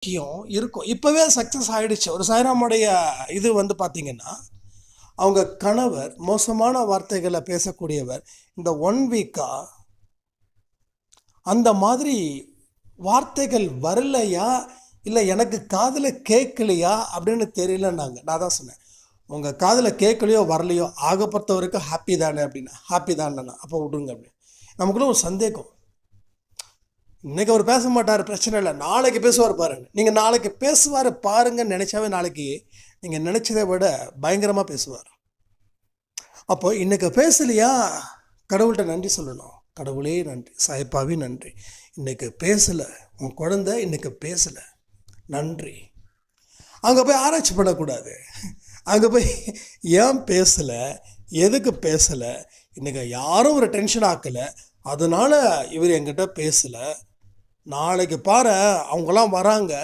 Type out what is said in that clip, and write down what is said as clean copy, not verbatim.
வைராக்கியம் இருக்கும். இப்போவே சக்ஸஸ் ஆகிடுச்சு. ஒரு சாய்ராமுடைய இது பார்த்திங்கன்னா, அவங்க கணவர் மோசமான வார்த்தைகளை பேசக்கூடியவர். இந்த 1 வீக்காக அந்த மாதிரி வார்த்தைகள் வரலையா, இல்லை எனக்கு காதில் கேட்கலையா அப்படின்னு தெரியலன்னாங்க. நான் தான் சொன்னேன், உங்கள் காதில் கேட்கலையோ வரலையோ ஆக பொறுத்த வரைக்கும் ஹாப்பி தானே அப்படின்னா. ஹாப்பி தானேண்ணா, அப்போ விட்ருங்க அப்படின்னு. நமக்குள்ள ஒரு சந்தேகம், இன்றைக்கி அவர் பேச மாட்டார், பிரச்சனை இல்லை, நாளைக்கு பேசுவார் பாருங்க. நீங்கள் நாளைக்கு பேசுவார் பாருங்கன்னு நினச்சாவே நாளைக்கு நீங்கள் நினச்சதை விட பயங்கரமாக பேசுவார். அப்போ இன்றைக்கி பேசலையா, கடவுள்கிட்ட நன்றி சொல்லணும். கடவுளே நன்றி, சாயப்பாவே நன்றி, இன்றைக்கி பேசலை, உன் குழந்தை இன்றைக்கி பேசலை, நன்றி. அங்கே போய் ஆராய்ச்சி பண்ணக்கூடாது. அங்கே போய் ஏன் பேசலை, எதுக்கு பேசலை, இன்றைக்கி யாரும் ஒரு டென்ஷன் ஆக்கலை, அதனால் இவர் என்கிட்ட பேசலை. நாளைக்கு பாரு அவங்களாம் வராங்க,